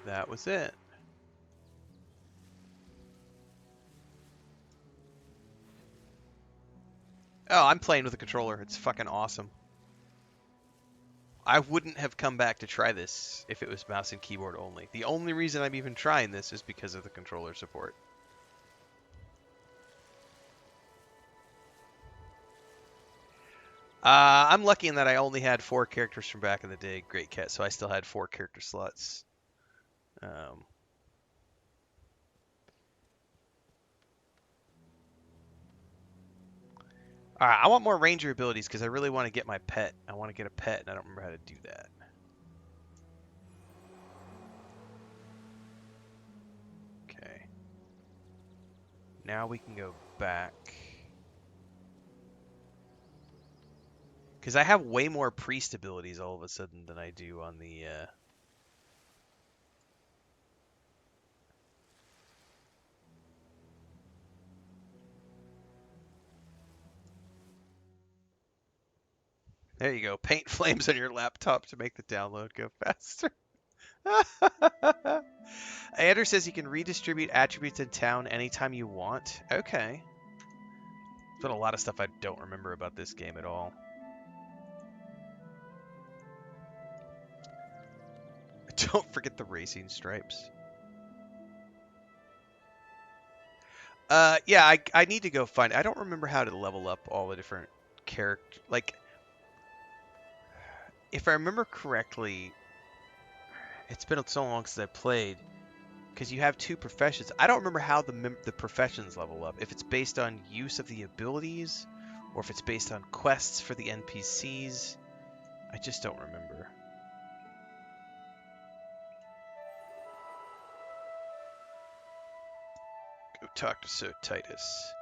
That was it. Oh, I'm playing with a controller. It's fucking awesome. I wouldn't have come back to try this if it was mouse and keyboard only. The only reason I'm even trying this is because of the controller support. I'm lucky in that I only had 4 characters from back in the day, Great Cat, so I still had 4 character slots. Alright, I want more ranger abilities because I really want to get my pet. I want to get a pet, and I don't remember how to do that. Okay. Now we can go back. Because I have way more priest abilities all of a sudden than I do on the... There you go. Paint flames on your laptop to make the download go faster. Ander says you can redistribute attributes in town anytime you want. Okay. There's been a lot of stuff I don't remember about this game at all. Don't forget the racing stripes. Yeah, I need to go find... I don't remember how to level up all the different characters. Like, if I remember correctly, it's been so long since I played, because you have 2 professions. I don't remember how the professions level up. If it's based on use of the abilities, or if it's based on quests for the NPCs. I just don't remember. Go talk to Sir Titus.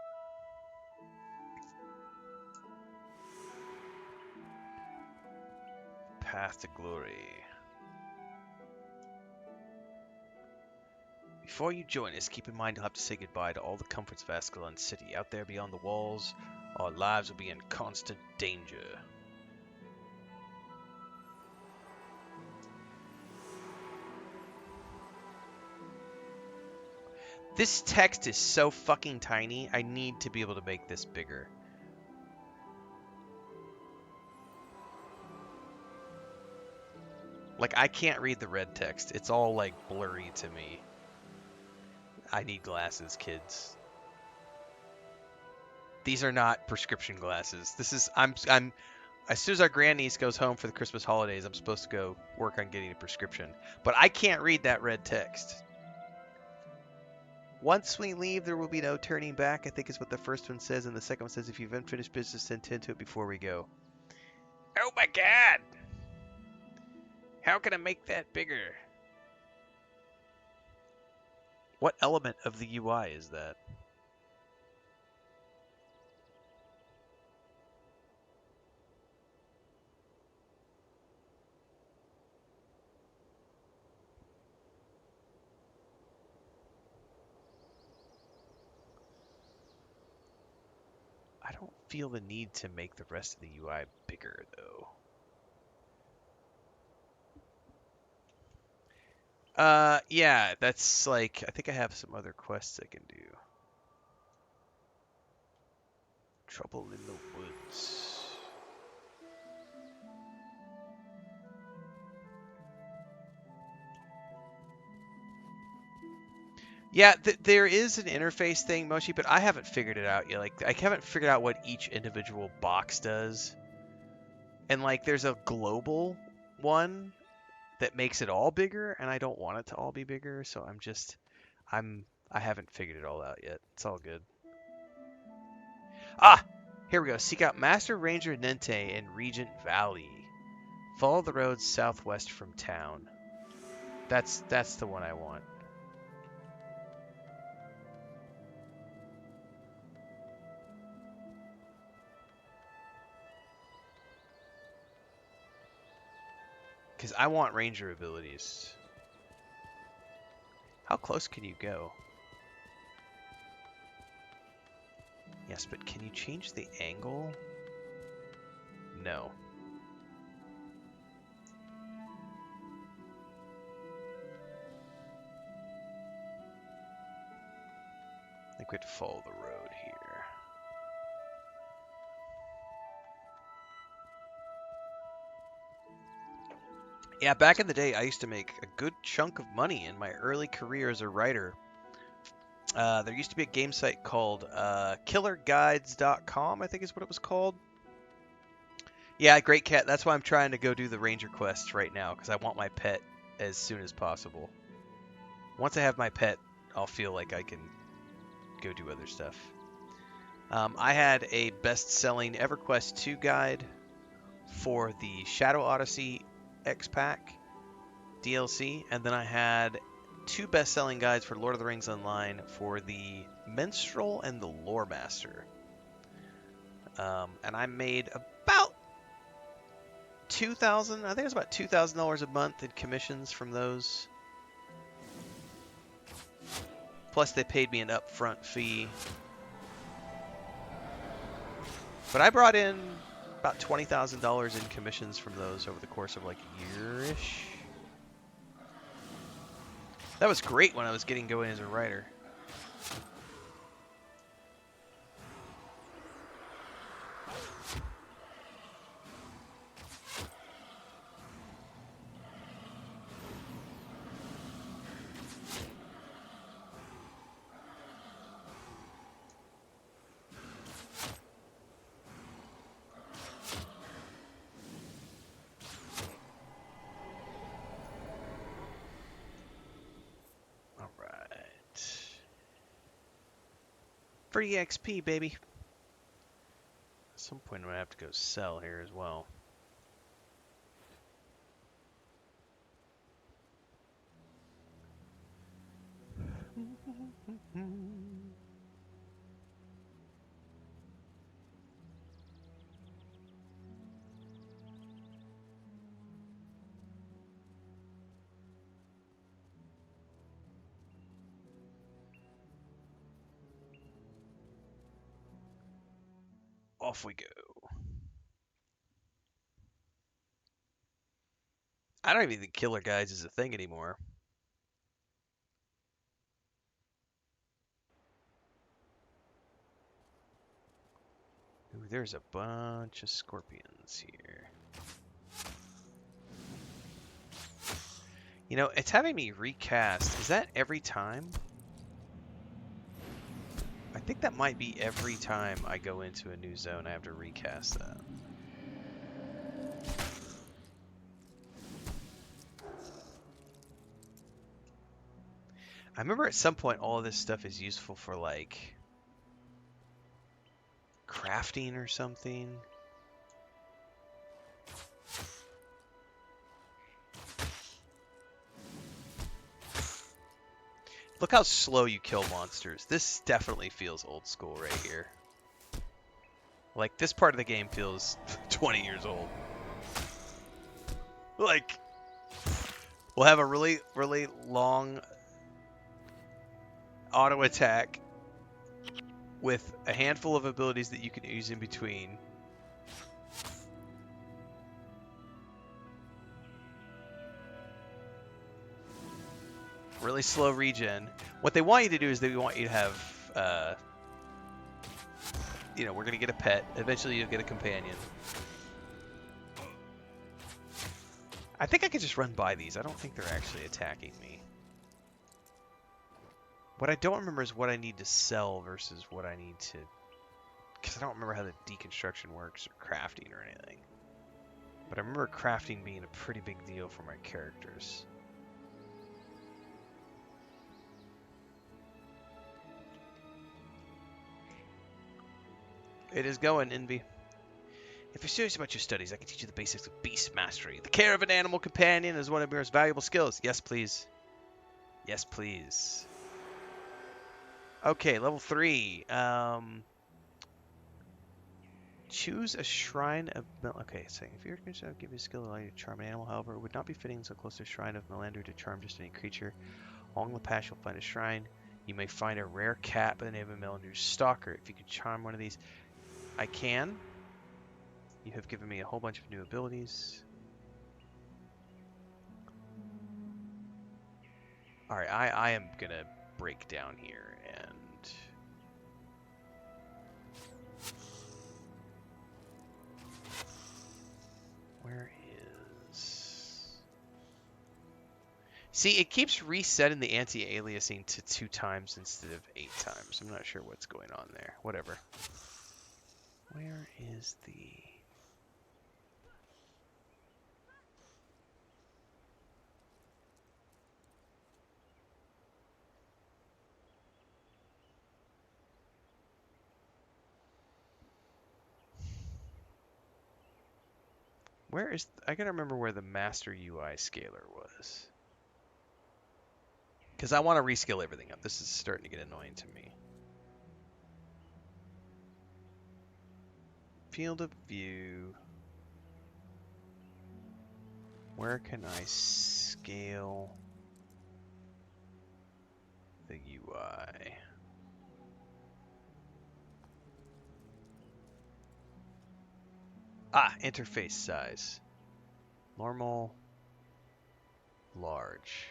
Path to glory. Before you join us, keep in mind you'll have to say goodbye to all the comforts of Ascalon City. Out there beyond the walls, our lives will be in constant danger. This text is so fucking tiny, I need to be able to make this bigger. Like, I can't read the red text. It's all, like, blurry to me. I need glasses, kids. These are not prescription glasses. This is... I'm as soon as our grandniece goes home for the Christmas holidays, I'm supposed to go work on getting a prescription. But I can't read that red text. Once we leave, there will be no turning back, I think is what the first one says. And the second one says, if you've unfinished business, attend to it before we go. Oh my god! How can I make that bigger? What element of the UI is that? I don't feel the need to make the rest of the UI bigger, though. Yeah, that's like, I think I have some other quests I can do. Trouble in the Woods. Yeah, there is an interface thing, Mochi, but I haven't figured it out yet. Like, I haven't figured out what each individual box does. And, like, there's a global one that makes it all bigger, and I don't want it to all be bigger, so I haven't figured it all out yet. It's all good. Ah! Here we go. Seek out Master Ranger Nente in Regent Valley. Follow the road southwest from town. That's the one I want. Because I want ranger abilities. How close can you go? Yes, but can you change the angle? No. I think we have to follow the road here. Yeah, back in the day, I used to make a good chunk of money in my early career as a writer. There used to be a game site called killerguides.com, I think is what it was called. Yeah, Great Cat. That's why I'm trying to go do the Ranger quest right now, because I want my pet as soon as possible. Once I have my pet, I'll feel like I can go do other stuff. I had a best-selling EverQuest 2 guide for the Shadow Odyssey X-Pack DLC, and then I had 2 best-selling guides for Lord of the Rings Online for the Minstrel and the Lore Master. And I made about $2,000, I think it was about $2,000 a month in commissions from those. Plus they paid me an upfront fee. But I brought in about $20,000 in commissions from those over the course of like a year-ish. That was great when I was getting going as a writer. Free XP, baby. At some point, I'm going to have to go sell here as well. Off we go. I don't even think Killer Guides is a thing anymore. Ooh, there's a bunch of scorpions here. You know, it's having me recast. Is that every time? I think that might be every time I go into a new zone, I have to recast that. I remember at some point all of this stuff is useful for like crafting or something. Look how slow you kill monsters. This definitely feels old school right here. Like, this part of the game feels 20 years old. Like, we'll have a really, really long auto attack with a handful of abilities that you can use in between. Really slow regen. What they want you to do is they want you to have, you know, we're going to get a pet. Eventually you'll get a companion. I think I could just run by these. I don't think they're actually attacking me. What I don't remember is what I need to sell versus what I need to... Because I don't remember how the deconstruction works or crafting or anything. But I remember crafting being a pretty big deal for my characters. It is going, Envy. If you're serious about your studies, I can teach you the basics of beast mastery. The care of an animal companion is one of your most valuable skills. Yes, please. Yes, please. Okay, level 3. Choose a shrine of... Okay, saying if you're concerned, I'll give you a skill to allow you to charm an animal. However, it would not be fitting so close to a shrine of Melandru to charm just any creature. Along the path, you'll find a shrine. You may find a rare cat by the name of Melandru's Stalker. If you could charm one of these, I can. You have given me a whole bunch of new abilities. Alright, I am gonna break down here and Where is... See, it keeps resetting the anti-aliasing to 2 times instead of 8 times. I'm not sure what's going on there. Whatever. Where is the... Where is... I gotta remember where the master UI scaler was. Because I want to rescale everything up. This is starting to get annoying to me. Field of view. Where can I scale the UI? Ah, interface size. Normal, large.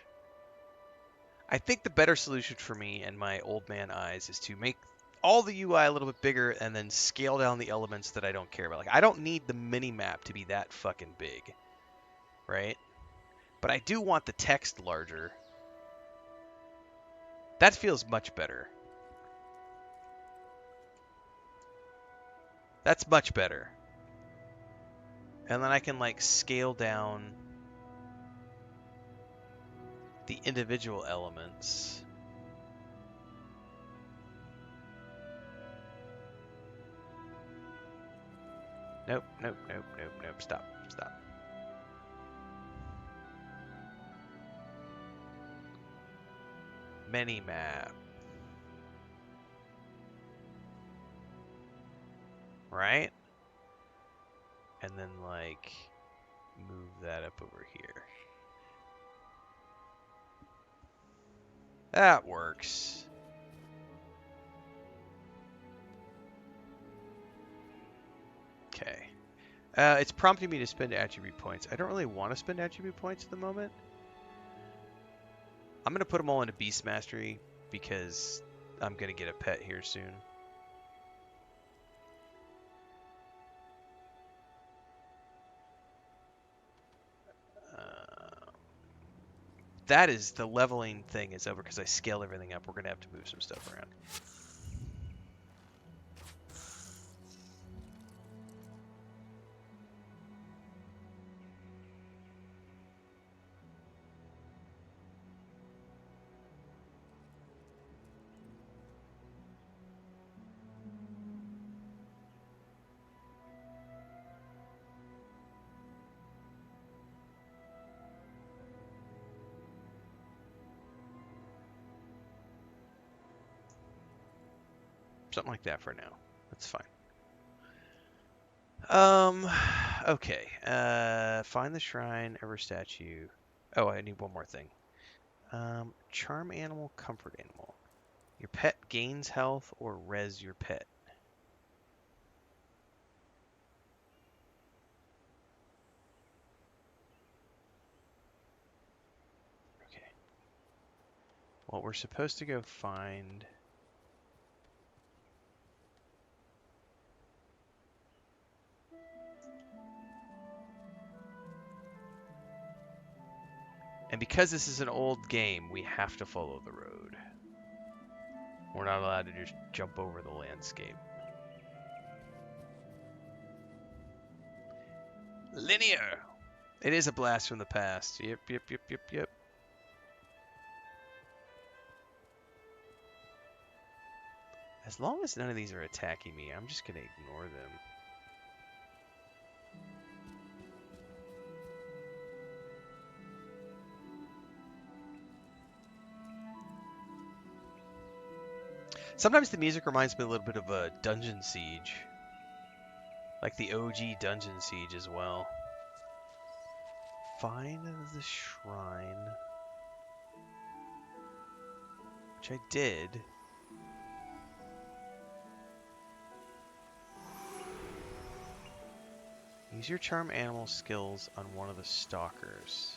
I think the better solution for me and my old man eyes is to make all the UI a little bit bigger and then scale down the elements that I don't care about. Like, I don't need the mini map to be that fucking big, right? But I do want the text larger. That feels much better. That's much better. And then I can, like, scale down the individual elements. Nope, nope, nope, nope, nope. Stop, stop. Mini-map. Right? And then, like, move that up over here. That works. Okay. It's prompting me to spend attribute points. I don't really want to spend attribute points at the moment. I'm going to put them all into Beast Mastery because I'm going to get a pet here soon. That is, the leveling thing is over because I scaled everything up. We're going to have to move some stuff around. Something like that for now. That's fine. Okay. Find the shrine, ever statue. Oh, I need one more thing. Charm animal, comfort animal. Your pet gains health or res your pet. Okay. Well, we're supposed to go find... And because this is an old game, we have to follow the road. We're not allowed to just jump over the landscape. Linear! It is a blast from the past. Yep, yep, yep, yep, yep. As long as none of these are attacking me, I'm just going to ignore them. Sometimes the music reminds me a little bit of a Dungeon Siege. Like the OG Dungeon Siege as well. Find the shrine. Which I did. Use your charm animal skills on one of the stalkers.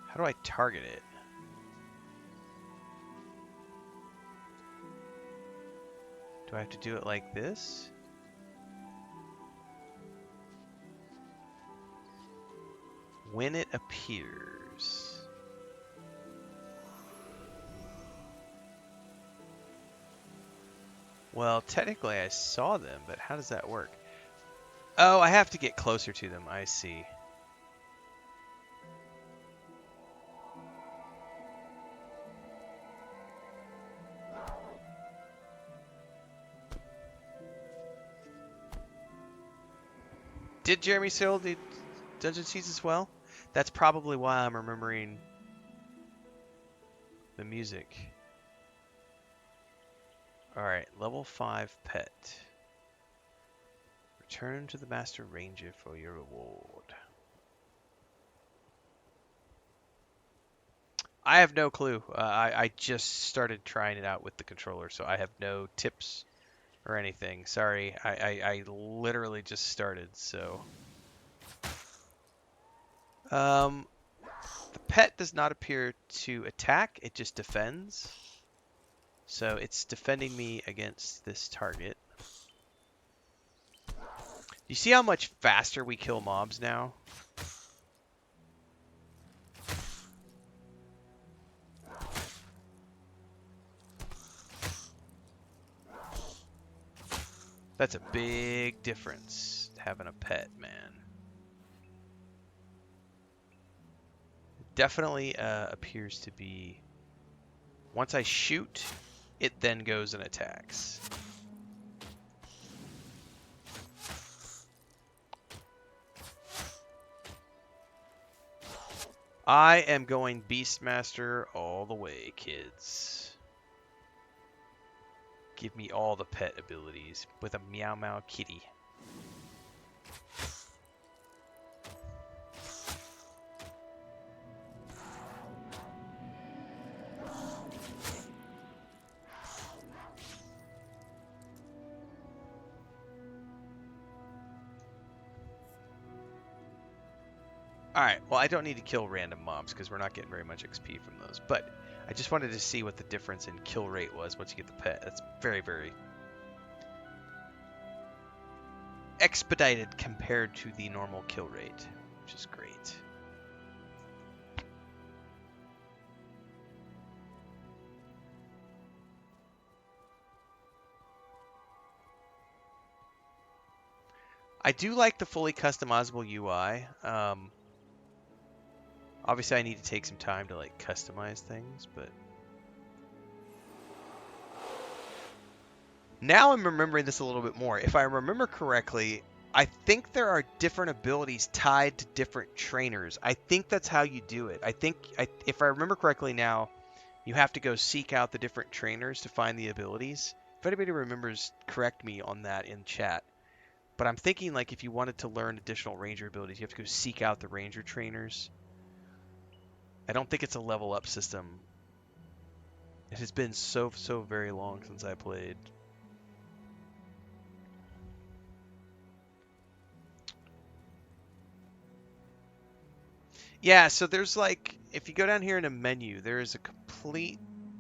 How do I target it? Do I have to do it like this? When it appears. Well, technically I saw them, but how does that work? Oh, I have to get closer to them. I see. Did Jeremy Sill do Dungeon Seeds as well? That's probably why I'm remembering the music. Alright, level 5 pet. Return to the Master Ranger for your reward. I have no clue. I just started trying it out with the controller, so I have no tips or anything. Sorry, I literally just started, so... The pet does not appear to attack, it just defends. So it's defending me against this target. You see how much faster we kill mobs now? That's a big difference, having a pet, man. Definitely appears to be... Once I shoot, it then goes and attacks. I am going Beastmaster all the way, kids. Give me all the pet abilities with a Meow Meow Kitty. Alright, well I don't need to kill random mobs because we're not getting very much XP from those, but I just wanted to see what the difference in kill rate was once you get the pet. That's very, very expedited compared to the normal kill rate, which is great. I do like the fully customizable UI. Obviously, I need to take some time to like customize things, but now I'm remembering this a little bit more. If I remember correctly, I think there are different abilities tied to different trainers. I think that's how you do it. If I remember correctly now, you have to go seek out the different trainers to find the abilities. If anybody remembers, correct me on that in chat. But I'm thinking like if you wanted to learn additional ranger abilities, you have to go seek out the ranger trainers. I don't think it's a level up system. It has been so very long since I played. Yeah, so there's like, if you go down here in a menu, there is a complete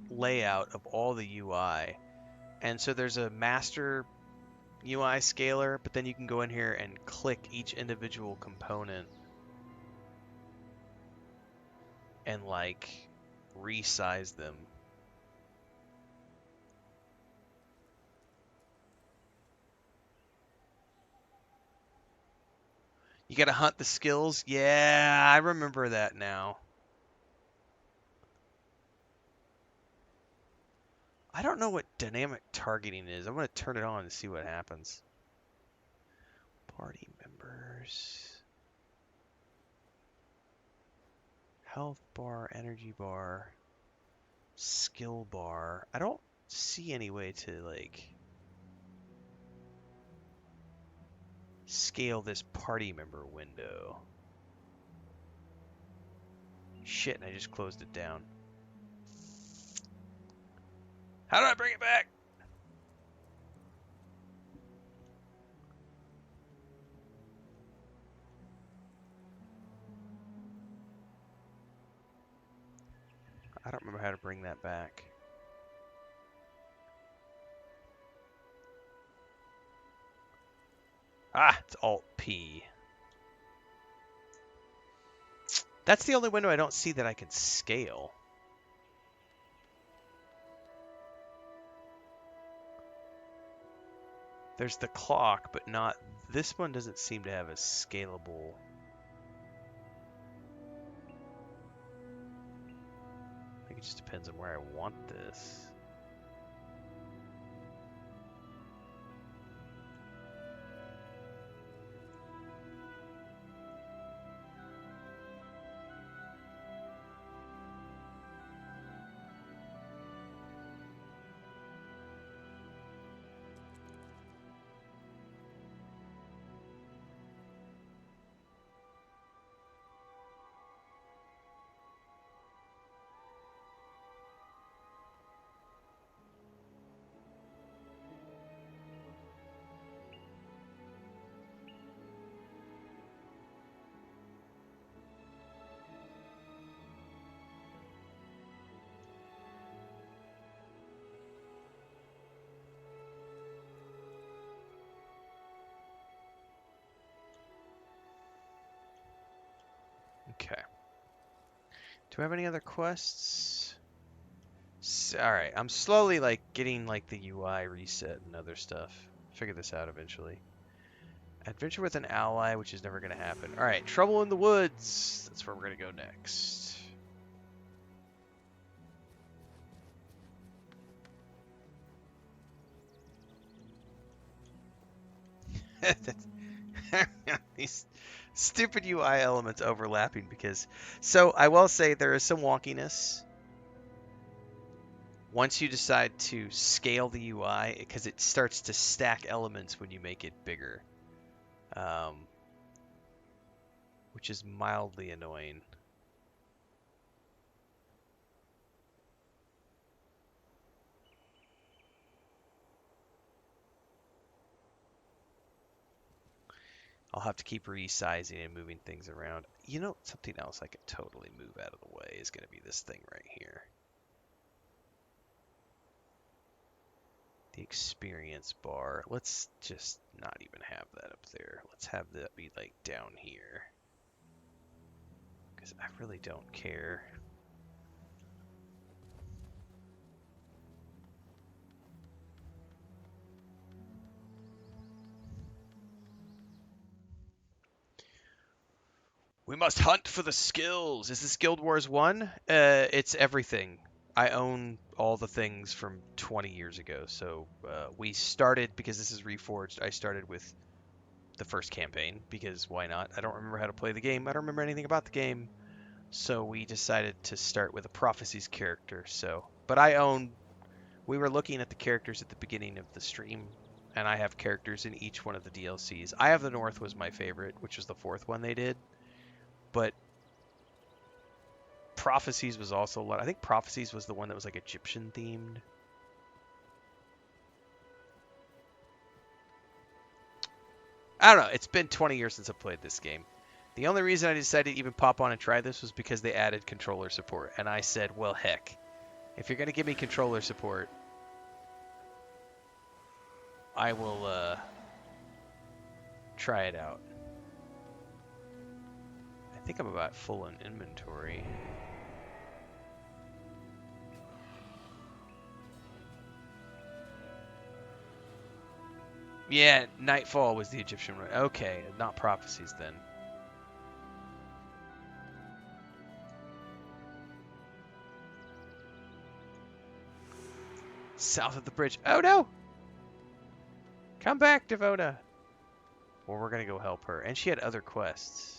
layout of all the UI. And so there's a master UI scaler, but then you can go in here and click each individual component and like resize them. You gotta hunt the skills? Yeah, I remember that now. I don't know what dynamic targeting is. I'm gonna turn it on to see what happens. Party members. Health bar, energy bar, skill bar. I don't see any way to like scale this party member window. Shit, and I just closed it down. How do I bring it back? I don't remember how to bring that back. Alt-P. That's the only window I don't see that I can scale. There's the clock, but not... This one doesn't seem to have a scalable... I think it just depends on where I want this. Okay. Do I have any other quests? Alright, I'm slowly, like, getting, like, the UI reset and other stuff. Figure this out eventually. Adventure with an ally, which is never going to happen. Alright, Trouble in the Woods. That's where we're going to go next. These stupid UI elements overlapping because... So, I will say there is some wonkiness once you decide to scale the UI, because it starts to stack elements when you make it bigger. Which is mildly annoying. I'll have to keep resizing and moving things around. You know, something else I could totally move out of the way is going to be this thing right here. The experience bar. Let's just not even have that up there. Let's have that be like down here. Because I really don't care. We must hunt for the skills. Is this Guild Wars 1? It's everything. I own all the things from 20 years ago. So we started, because this is Reforged, I started with the first campaign, because why not? I don't remember how to play the game. I don't remember anything about the game. So we decided to start with a Prophecies character. But we were looking at the characters at the beginning of the stream, and I have characters in each one of the DLCs. Eye of the North was my favorite, which was the fourth one they did. But Prophecies was also a lot. I think Prophecies was the one that was like Egyptian themed. I don't know. It's been 20 years since I played this game. The only reason I decided to even pop on and try this was because they added controller support. And I said, well, heck, if you're going to give me controller support, I will try it out. I think I'm about full in inventory. Yeah, Nightfall was the Egyptian one. Okay, not Prophecies then. South of the bridge. Oh no! Come back, Devona! Or we're gonna go help her. And she had other quests.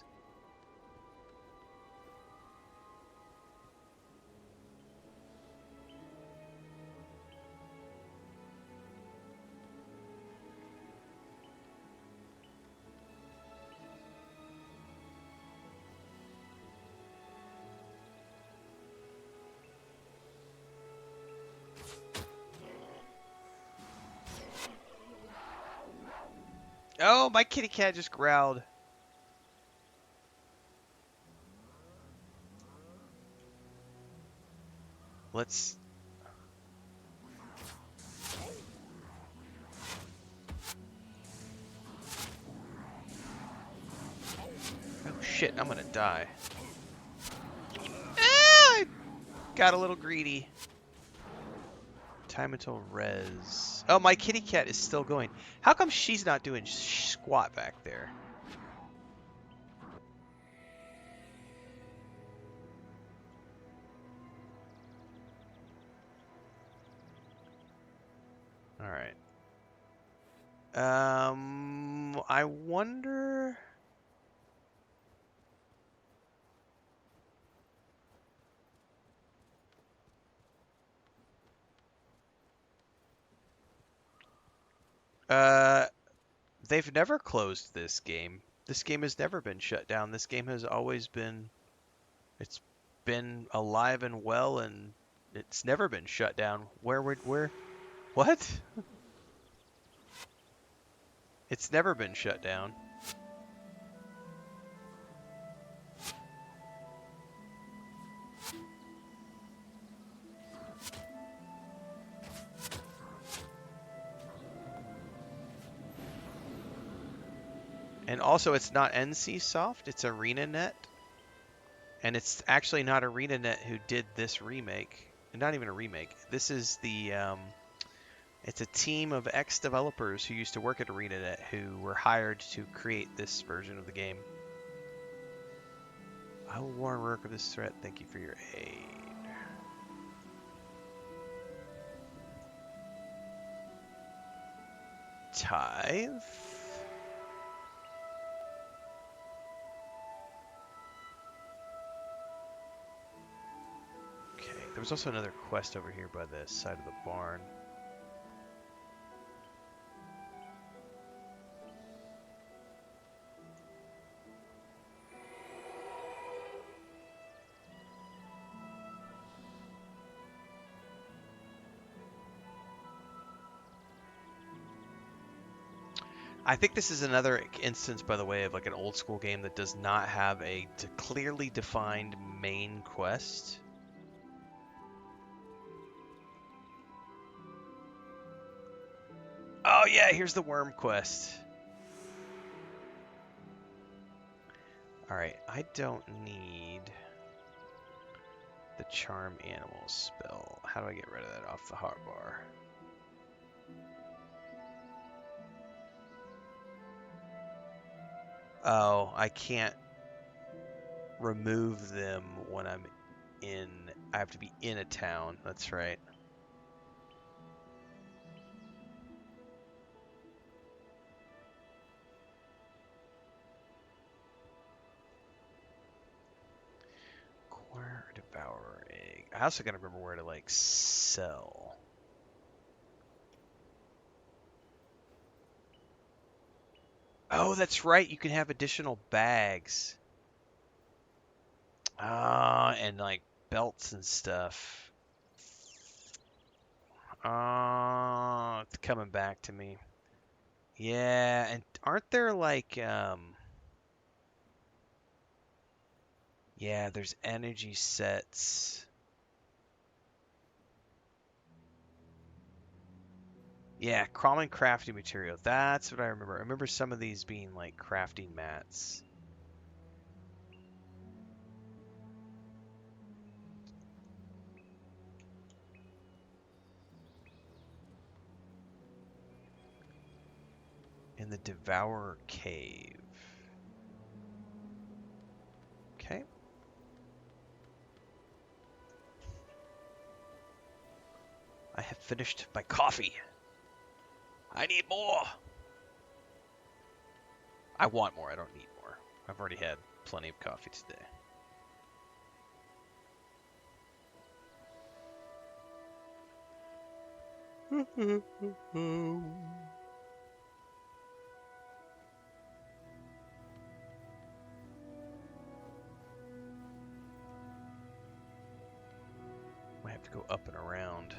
Oh, my kitty cat just growled. Let's... shit, I'm gonna die. Ah, I got a little greedy. Time until res. Oh, my kitty cat is still going. How come she's not doing squat back there? All right. I wonder. Uh, they've never closed this game. This game has never been shut down. This game has always been. It's been alive and well, and it's never been shut down. Where? What? It's never been shut down. And also, it's not NCSoft, it's ArenaNet. And it's actually not ArenaNet who did this remake. Not even a remake. This is the, it's a team of ex-developers who used to work at ArenaNet who were hired to create this version of the game. I will warn Rourke of this threat. Thank you for your aid. Tithe? Okay, there was also another quest over here by the side of the barn. I think this is another instance, by the way, of like an old school game that does not have a clearly defined main quest. Oh yeah, here's the worm quest. Alright, I don't need the charm animal spell. How do I get rid of that off the hotbar? Oh, I can't remove them when I'm in. I have to be in a town. That's right. Acquire or devour egg. I also gotta remember where to like sell. Oh, that's right. You can have additional bags. Ah, and like belts and stuff. It's coming back to me. Yeah, and aren't there like yeah, there's energy sets. Yeah, common crafting material. That's what I remember. I remember some of these being like crafting mats. In the Devourer Cave. Okay. I have finished my coffee. I need more. I want more. I don't need more. I've already had plenty of coffee today. Might have to go up and around.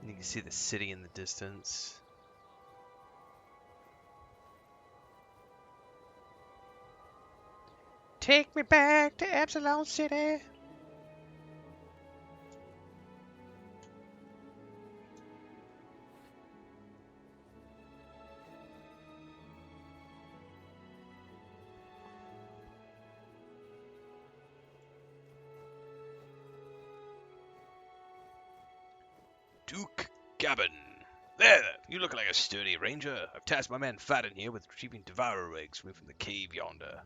You can see the city in the distance. Take me back to Epsilon City. Duke Gavin. There, you look like a sturdy ranger. I've tasked my man Fadden here with retrieving devourer eggs from the cave yonder.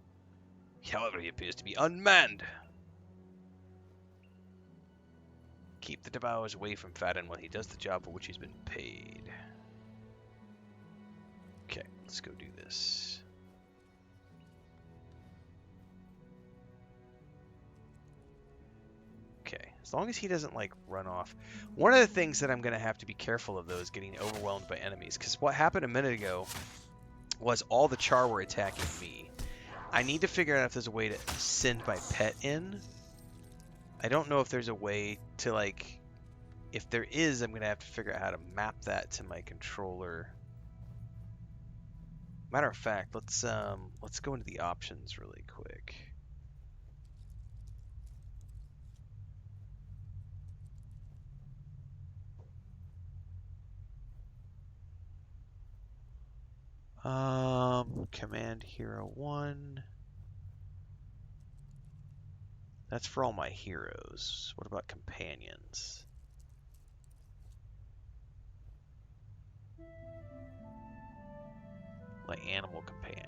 However, he appears to be unmanned. Keep the devourers away from Fadden while he does the job for which he's been paid. Okay, let's go do this. Okay, as long as he doesn't, like, run off. One of the things that I'm going to have to be careful of, though, is getting overwhelmed by enemies. Because what happened a minute ago was all the char were attacking me. I need to figure out if there's a way to send my pet in. I don't know if there's a way to, like... If there is, I'm going to have to figure out how to map that to my controller. Matter of fact, let's go into the options really quick. Command Hero 1. That's for all my heroes. What about companions? Like animal companion.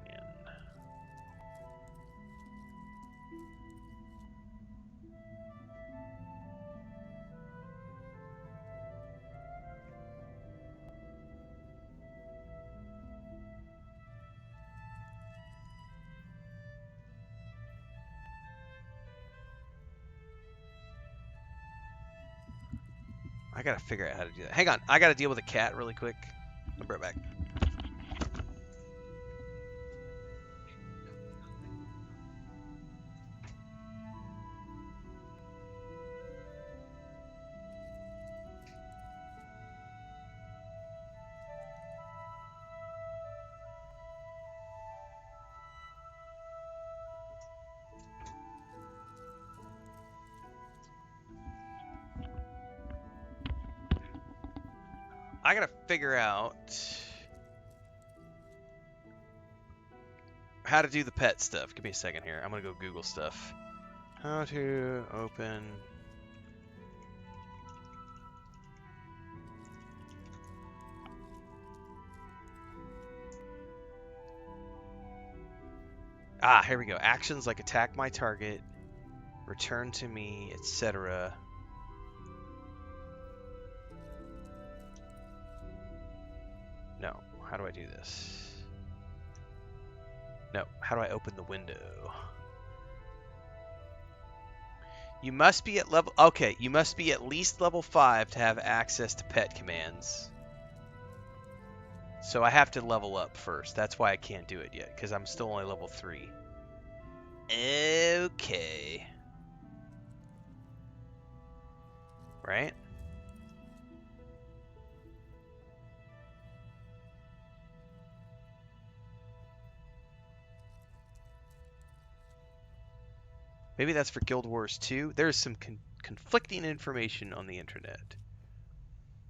I gotta figure out how to do that. Hang on, I gotta deal with a cat really quick. I'll be right back. I gotta figure out how to do the pet stuff. Give me a second here. I'm gonna go Google stuff. How to open... Ah, here we go. Actions like attack my target, return to me, etc. No. How do I do this? No. How do I open the window? You must be at level... Okay, you must be at least level 5 to have access to pet commands. So I have to level up first. That's why I can't do it yet, because I'm still only level 3. Okay. Right? Maybe that's for Guild Wars 2. There's some conflicting information on the internet.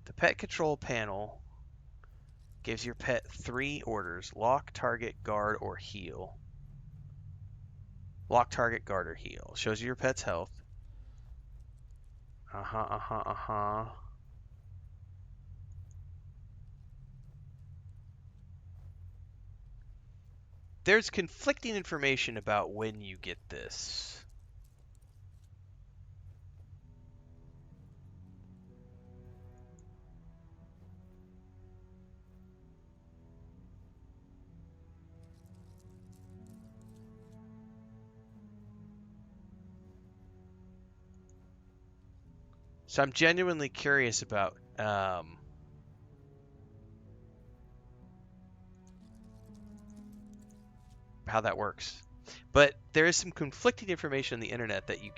The pet control panel gives your pet 3 orders: lock, target, guard, or heal. Lock, target, guard, or heal. Shows you your pet's health. There's conflicting information about when you get this. So I'm genuinely curious about how that works. But there is some conflicting information on the internet that you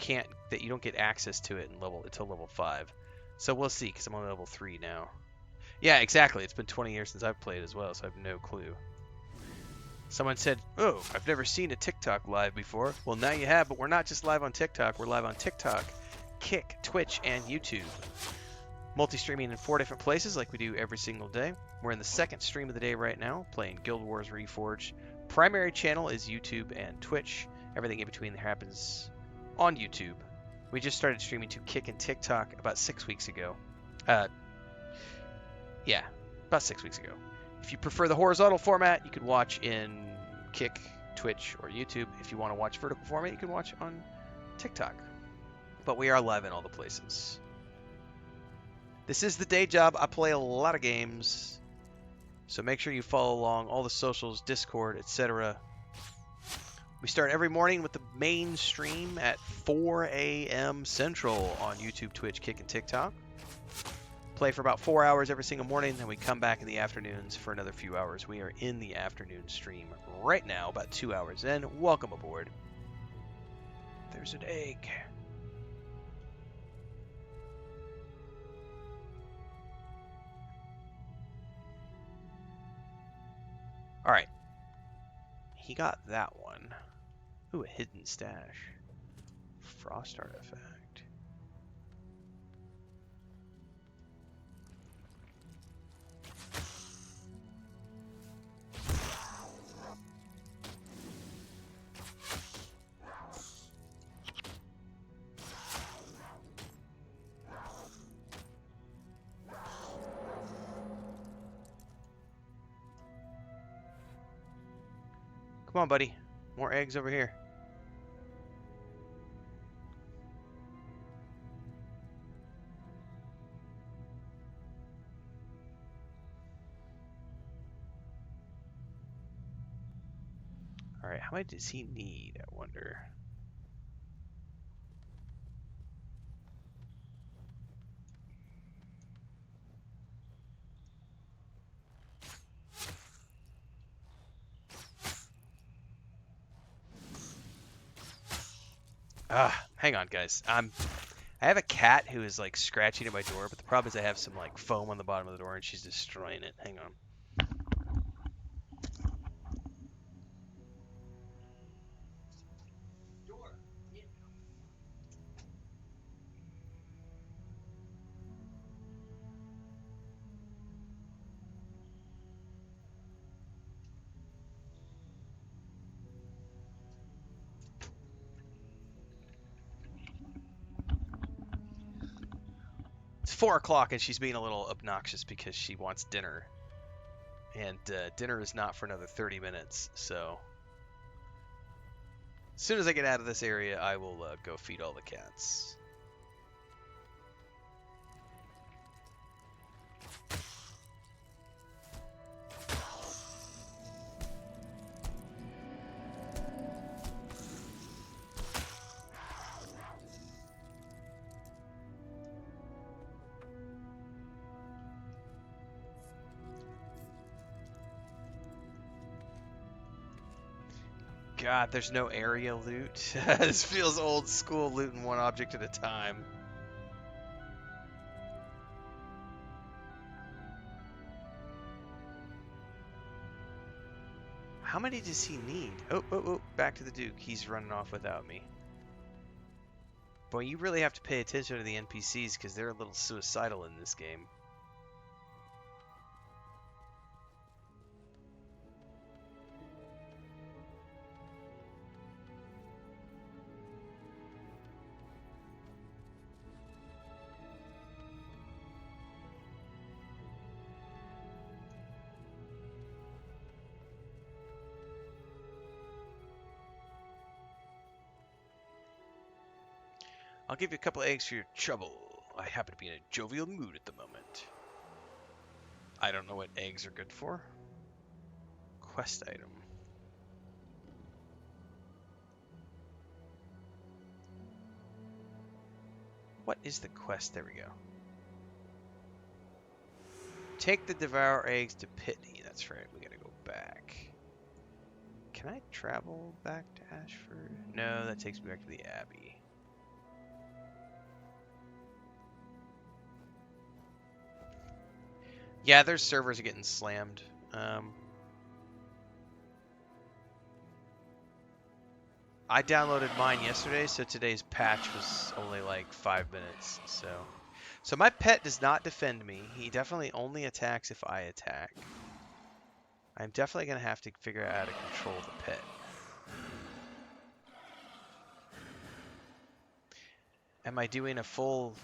don't get access to it until level 5. So we'll see, because I'm on level 3 now. Yeah, exactly. It's been 20 years since I've played as well, so I have no clue. Someone said, "Oh, I've never seen a TikTok live before." Well, now you have, but we're not just live on TikTok. We're live on TikTok, Kick, Twitch, and YouTube. Multi-streaming in 4 different places like we do every single day. We're in the second stream of the day right now, playing Guild Wars Reforged. Primary channel is YouTube and Twitch. Everything in between happens on YouTube. We just started streaming to Kick and TikTok about 6 weeks ago. Yeah, about 6 weeks ago. If you prefer the horizontal format, you can watch in Kick, Twitch, or YouTube. If you want to watch vertical format, you can watch on TikTok. But we are live in all the places. This is the day job. I play a lot of games, so make sure you follow along all the socials, Discord, etc. We start every morning with the main stream at 4 a.m. Central on YouTube, Twitch, Kick, and TikTok. Play for about 4 hours every single morning, then we come back in the afternoons for another few hours. We are in the afternoon stream right now, about 2 hours in. Welcome aboard. There's an egg. Alright. He got that one. Ooh, a hidden stash. Frost artifact. Come on, buddy. More eggs over here. Alright, how much does he need, I wonder? Hang on, guys. I have a cat who is like scratching at my door, but the problem is I have some like foam on the bottom of the door and she's destroying it. Hang on. It's 4 o'clock and she's being a little obnoxious because she wants dinner. And dinner is not for another 30 minutes, so... As soon as I get out of this area, I will go feed all the cats. God, there's no area loot. This feels old school, looting one object at a time. How many does he need? Oh, back to the Duke. He's running off without me. Boy, you really have to pay attention to the NPCs because they're a little suicidal in this game. I'll give you a couple eggs for your trouble. I happen to be in a jovial mood at the moment. I don't know what eggs are good for. Quest item. What is the quest? There we go. Take the Devour eggs to Pitney. That's right. We gotta go back. Can I travel back to Ashford? No, that takes me back to the Abbey. Yeah, their servers are getting slammed. I downloaded mine yesterday, so today's patch was only like 5 minutes. So my pet does not defend me. He definitely only attacks if I attack. I'm definitely gonna have to figure out how to control the pet. Am I doing a full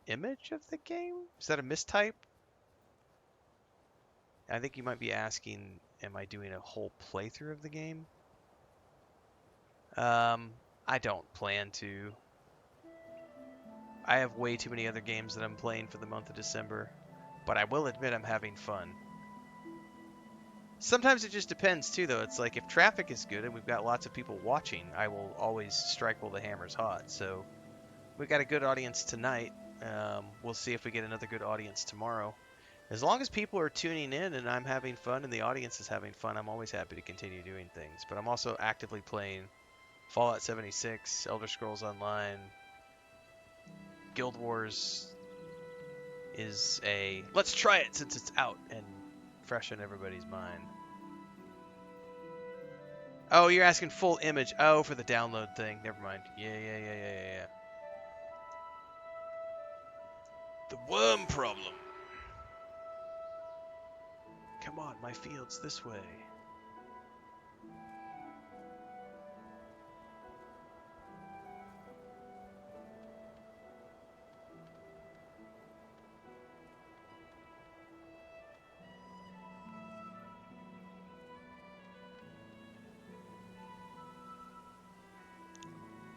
image of the game? Is that a mistype? I think you might be asking, am I doing a whole playthrough of the game? I don't plan to. I have way too many other games that I'm playing for the month of December, but I will admit I'm having fun. Sometimes it just depends too, though. It's like if traffic is good and we've got lots of people watching, I will always strike while the hammer's hot. So we've got a good audience tonight. We'll see if we get another good audience tomorrow. As long as people are tuning in and I'm having fun and the audience is having fun, I'm always happy to continue doing things. But I'm also actively playing Fallout 76, Elder Scrolls Online. Guild Wars is a let's try it since it's out and fresh in everybody's mind. Oh, you're asking full image. Oh, for the download thing. Never mind. Yeah. The worm problem. Come on, my field's this way.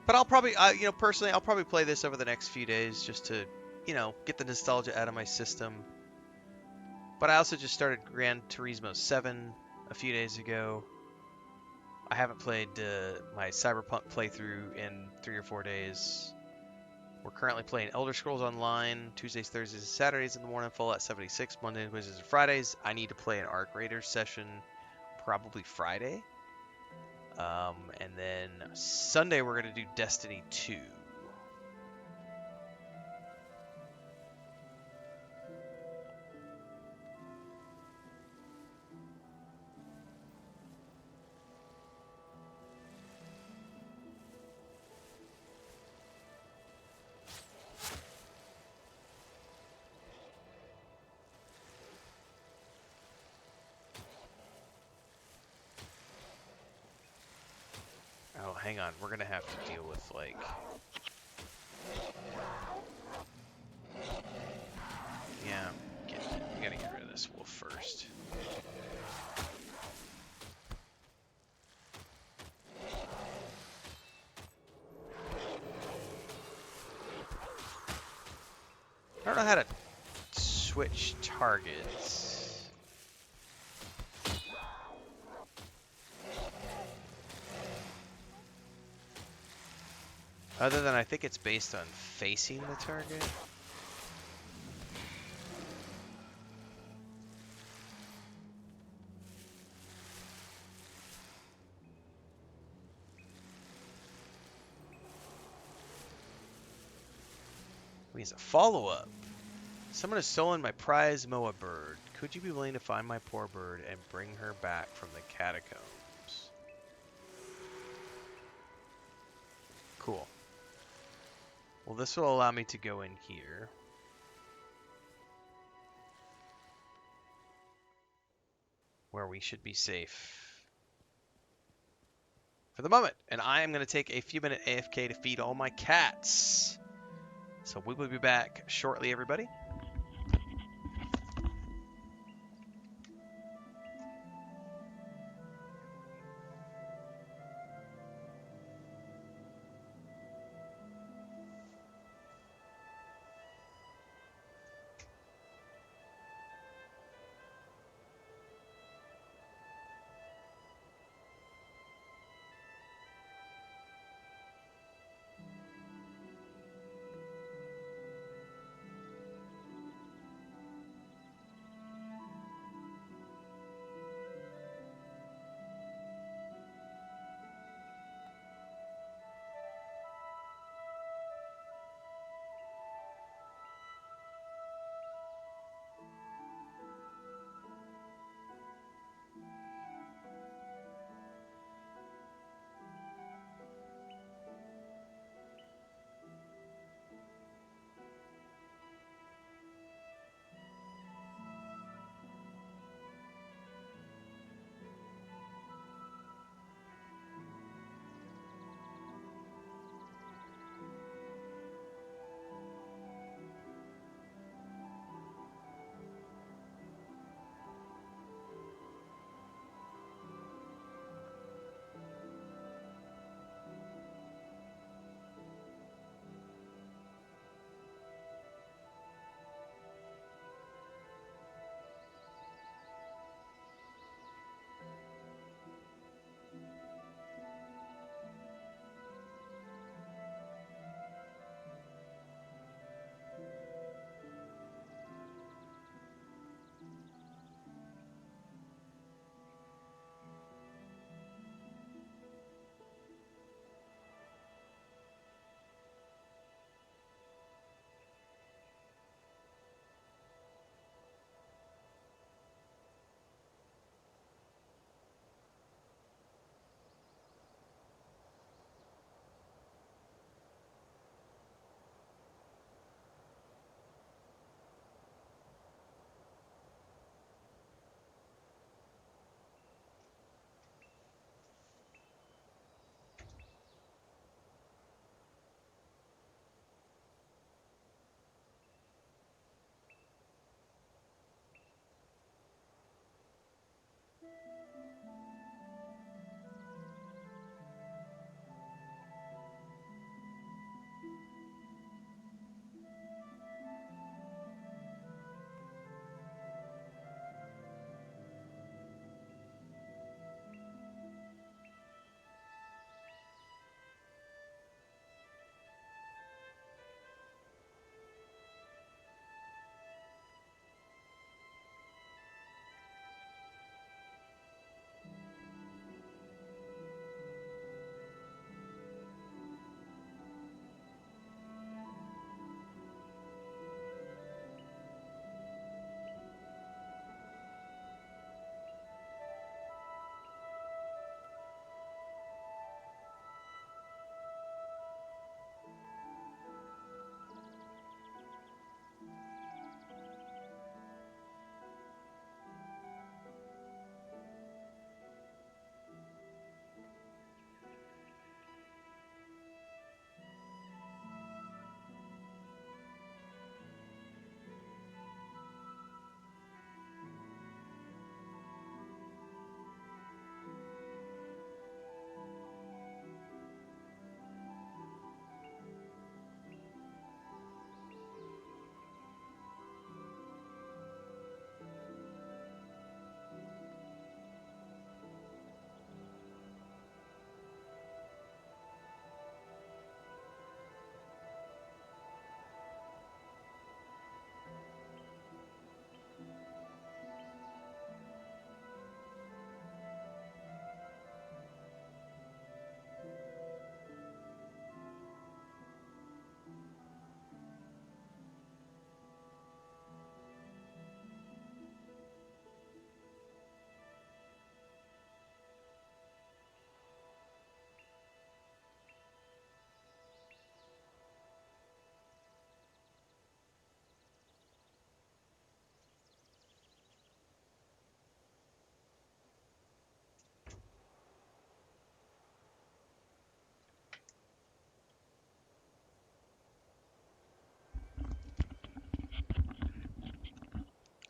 But I'll probably, personally, I'll probably play this over the next few days just to, get the nostalgia out of my system. But I also just started Gran Turismo 7 a few days ago. I haven't played my Cyberpunk playthrough in 3 or 4 days. We're currently playing Elder Scrolls Online Tuesdays, Thursdays, and Saturdays in the morning. Fallout 76 Mondays, Wednesdays, and Fridays. I need to play an Arc Raiders session probably Friday. And then Sunday we're going to do Destiny 2. Oh, hang on. We're going to have to deal with, like... Yeah, we got to get rid of this wolf first. I don't know how to switch targets. Other than I think it's based on facing the target. Means a follow-up. Someone has stolen my prize Moa bird. Could you be willing to find my poor bird and bring her back from the catacombs? Cool. Well, this will allow me to go in here. Where we should be safe. For the moment. And I am going to take a few minute AFK to feed all my cats. So we will be back shortly, everybody.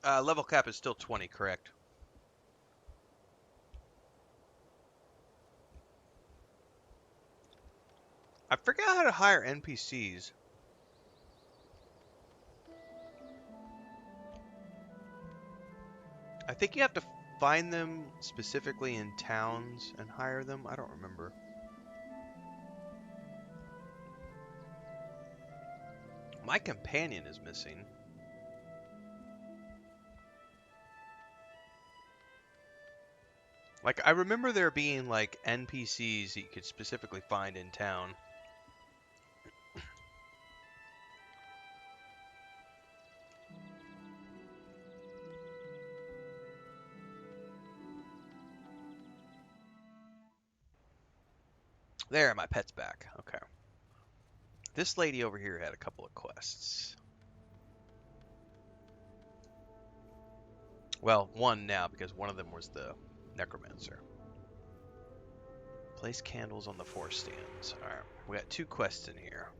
Level cap is still 20, correct? I forgot how to hire NPCs. I think you have to find them specifically in towns and hire them. I don't remember. My companion is missing. Like, I remember there being, like, NPCs that you could specifically find in town. There, my pet's back. Okay. This lady over here had a couple of quests. Well, one now, because one of them was the necromancer. Place candles on the 4 stands. Alright, we got 2 quests in here.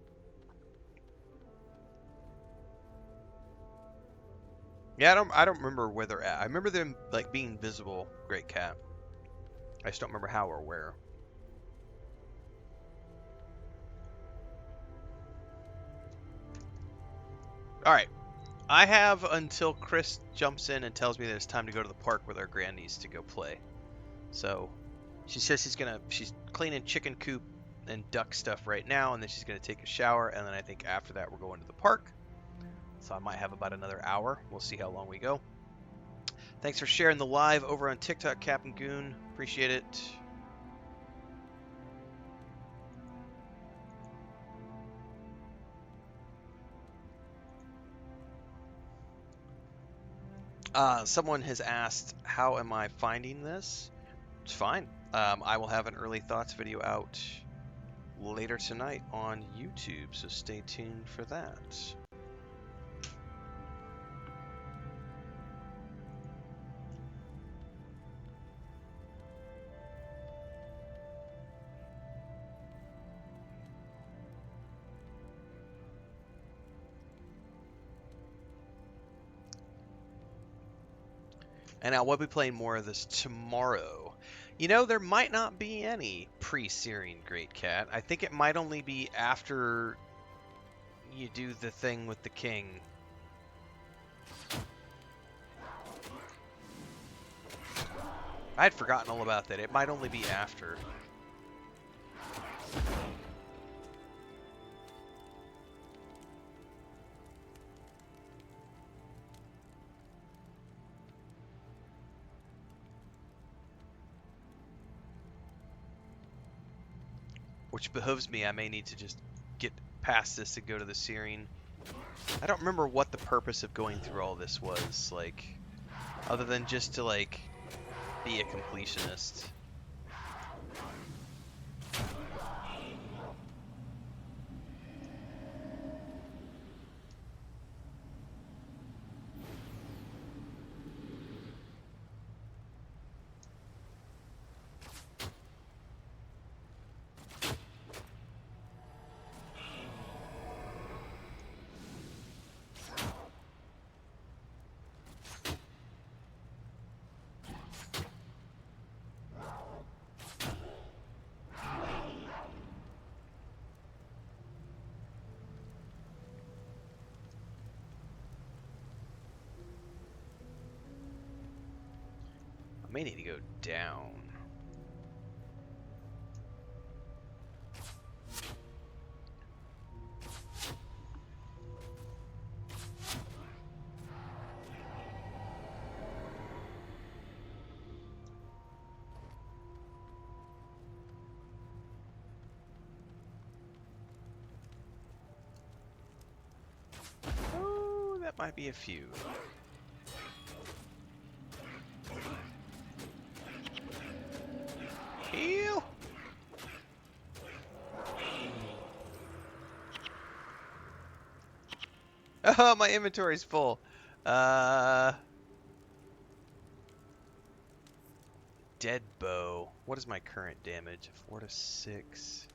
Yeah, I don't remember where they're at. I remember them, like, being visible, Great Cat. I just don't remember how or where. Alright. I have until Chris jumps in and tells me that it's time to go to the park with our grannies to go play. So, she says she's cleaning chicken coop and duck stuff right now, and then she's gonna take a shower, and then I think after that we're going to the park. So I might have about another hour. We'll see how long we go. Thanks for sharing the live over on TikTok, Captain Goon. Appreciate it. Someone has asked, how am I finding this? It's fine. I will have an early thoughts video out later tonight on YouTube, so stay tuned for that. And I will be playing more of this tomorrow. You know, there might not be any pre-searing Great Cat. I think it might only be after you do the thing with the king. I had forgotten all about that. It might only be after. Which behooves me, I may need to just get past this and go to the searing. I don't remember what the purpose of going through all this was, like, other than just to, like, be a completionist. I may need to go down. Oh, that might be a few. Heal! Oh, my inventory's full. Dead bow. What is my current damage? 4 to 6.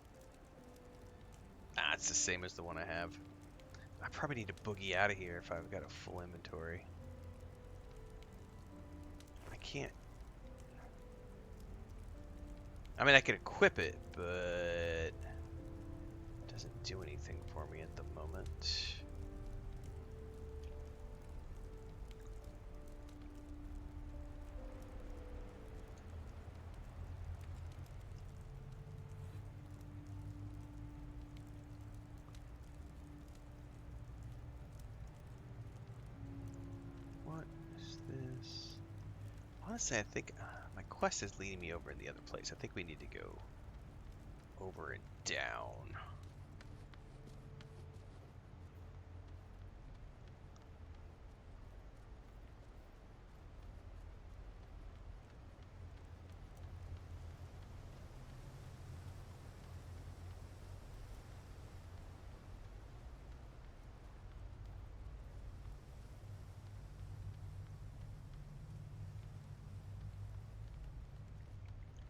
Ah, it's the same as the one I have. I probably need to boogie out of here if I've got a full inventory. can't. I mean, I could equip it, but it doesn't do anything for me at the moment. What is this? Honestly, I think my quest is leading me over in the other place. I think we need to go over and down.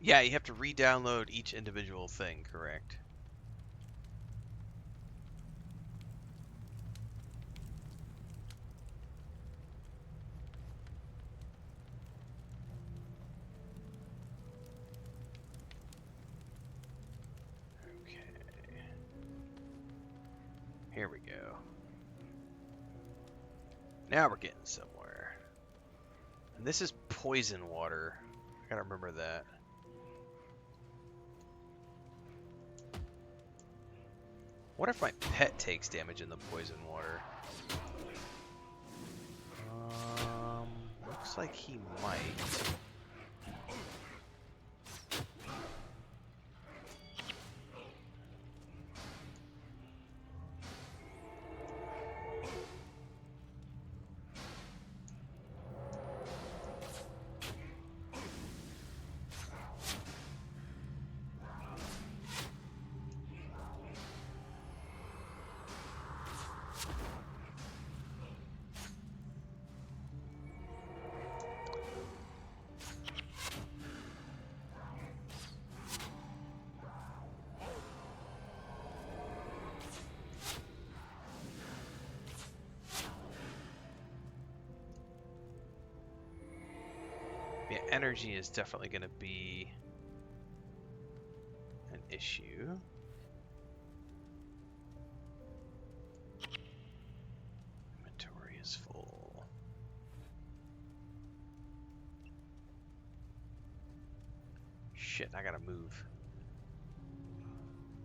Yeah, you have to re-download each individual thing, correct? Okay. Here we go. Now we're getting somewhere. And this is poison water. I gotta remember that. What if my pet takes damage in the poison water? Looks like he might. Yeah, energy is definitely going to be an issue. Inventory is full. Shit, I gotta move.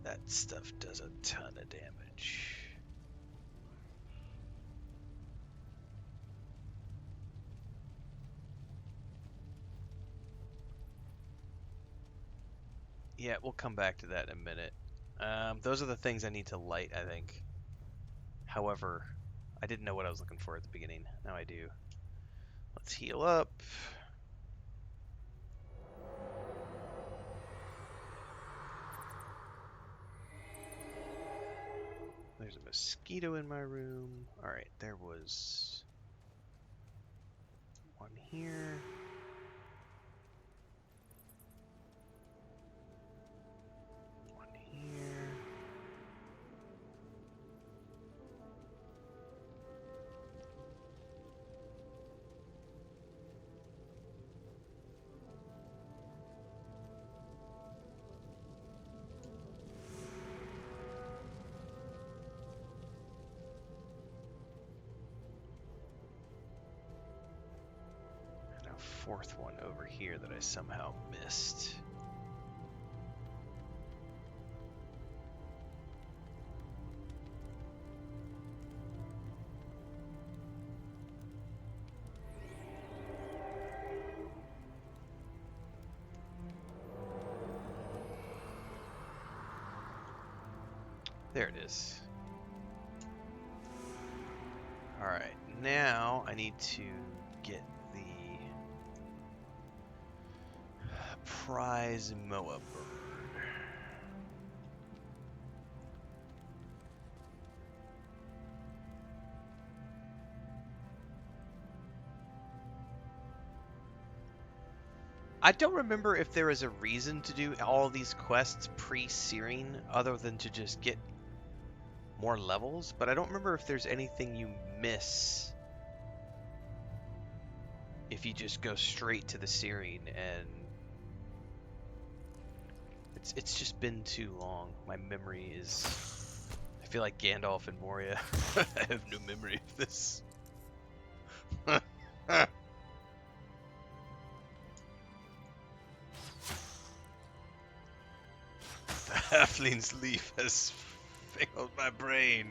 That stuff does a ton of damage. Yeah, we'll come back to that in a minute. Those are the things I need to light, I think. However, I didn't know what I was looking for at the beginning. Now I do. Let's heal up. There's a mosquito in my room. Alright, there was one here. One here. Fourth one over here that I somehow missed. There it is. Alright, now I need to get the prize Moa bird. I don't remember if there is a reason to do all these quests pre-searing other than to just get more levels, but I don't remember if there's anything you miss if you just go straight to the searing, and it's just been too long. My memory is, I feel like Gandalf and Moria. I have no memory of this. The halfling's leaf has failed my brain.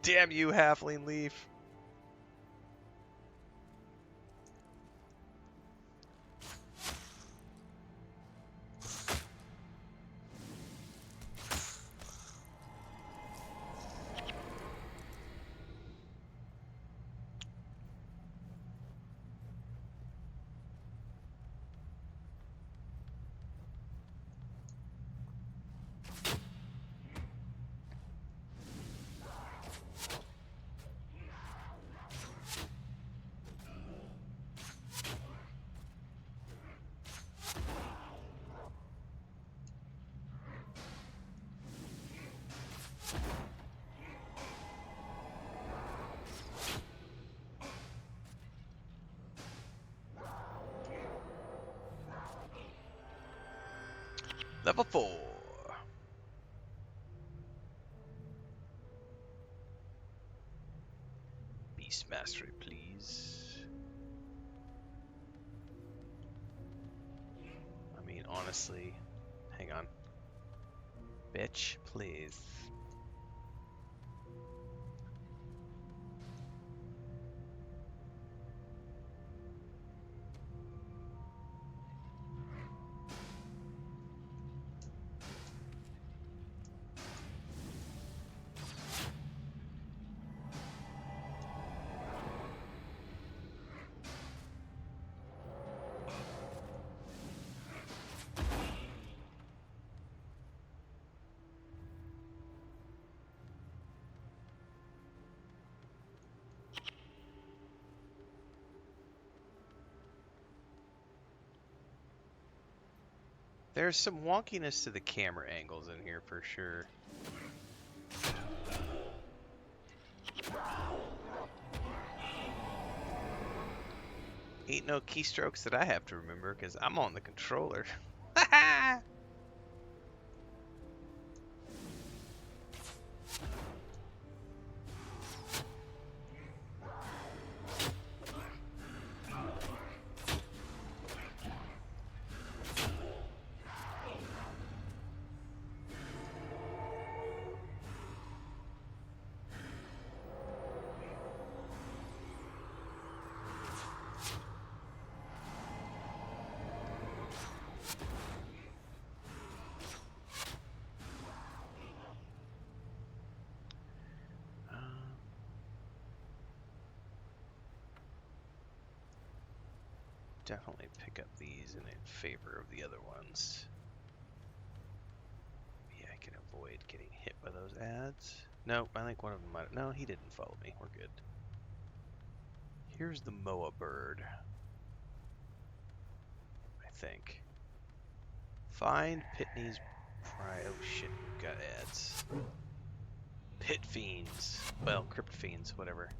Damn you, halfling leaf. Level 4. Beast Mastery, please. I mean, honestly, hang on. Bitch, please. There's some wonkiness to the camera angles in here for sure. Ain't no keystrokes that I have to remember because I'm on the controller. Definitely pick up these in favor of the other ones. Yeah, I can avoid getting hit by those ads. No, I think one of them might. No, he didn't follow me. We're good. Here's the Moa bird. I think. Find Pitney's Pride. Oh shit, we've got ads. Pit fiends. Well, crypt fiends, whatever.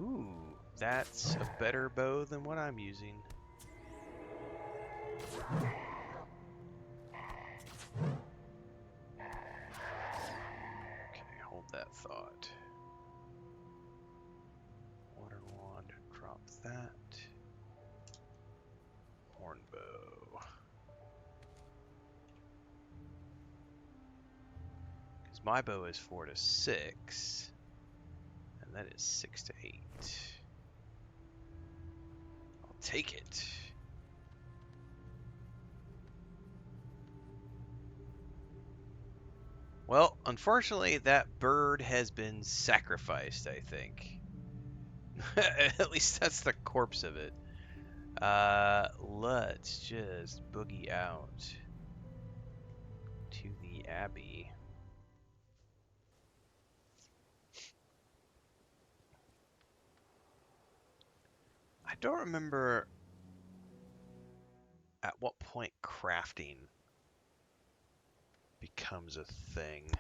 Ooh, that's a better bow than what I'm using. Okay, hold that thought. Water wand, drop that. Horn bow. Because my bow is 4 to 6. And that is 6 to 8. I'll take it. Well, unfortunately, that bird has been sacrificed, I think. At least that's the corpse of it. Let's just boogie out to the Abbey. I don't remember at what point crafting becomes a thing.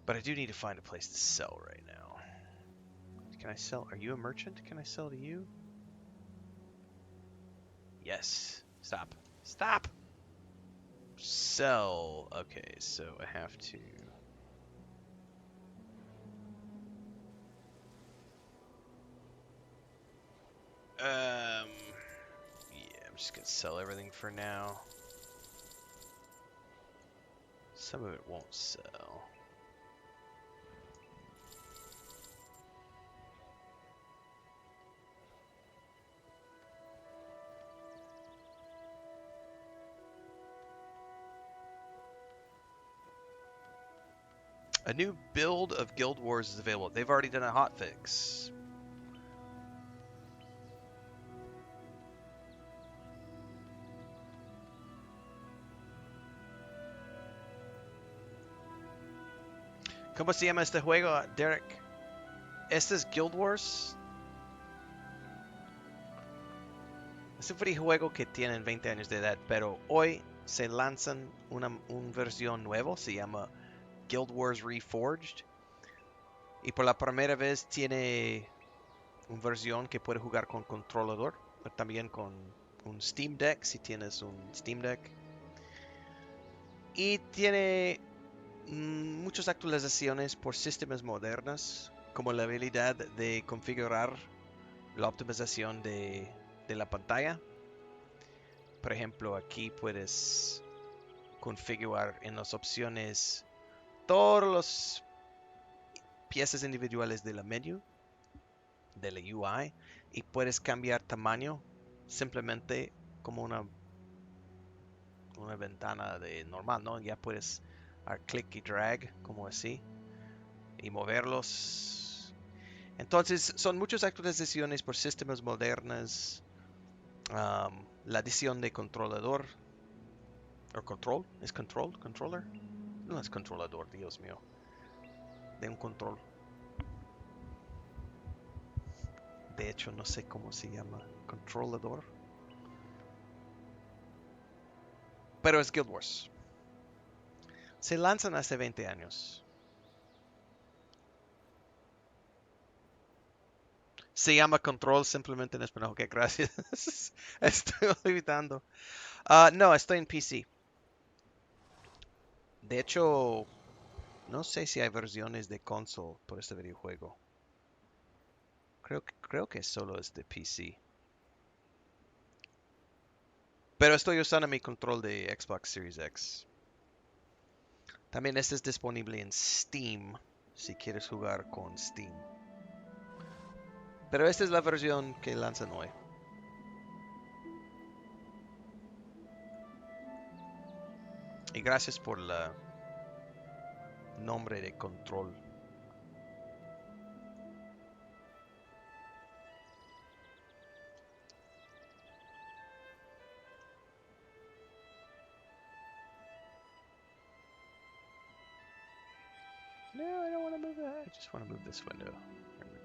But I do need to find a place to sell right now. Can I sell? Are you a merchant? Can I sell to you? Yes. Stop. Stop! Sell. Okay, so I have to... yeah, I'm just gonna sell everything for now. Some of it won't sell. A new build of Guild Wars is available. They've already done a hotfix. ¿Cómo se llama este juego, Derek? Este es Guild Wars. Es un videojuego que tienen 20 años de edad, pero hoy se lanzan una versión nueva, se llama Guild Wars Reforged. Y por la primera vez tiene una versión que puede jugar con controlador, pero también con un Steam Deck, si tienes un Steam Deck. Y tiene muchas actualizaciones por sistemas modernos, como la habilidad de configurar la optimización de la pantalla. Por ejemplo, aquí puedes configurar en las opciones todas las piezas individuales de la menú, de la UI, y puedes cambiar tamaño simplemente como una ventana de normal, ¿no? Ya puedes dar clic y drag como así y moverlos. Entonces son muchas actualizaciones por sistemas modernos. La adición de controlador o control, ¿es controller? No es controlador, Dios mío. De un control. De hecho, no sé cómo se llama. Controlador. Pero es Guild Wars. Se lanzan hace 20 años. Se llama Control simplemente en español. Ok, gracias. Estoy olvidando. No, estoy en PC. De hecho, no sé si hay versiones de console por este videojuego. Creo que solo es de PC. Pero estoy usando mi control de Xbox Series X. También este es disponible en Steam, si quieres jugar con Steam. Pero esta es la versión que lanzan hoy. Y gracias por el nombre de control. No, I don't want to move that. I just want to move this window. There we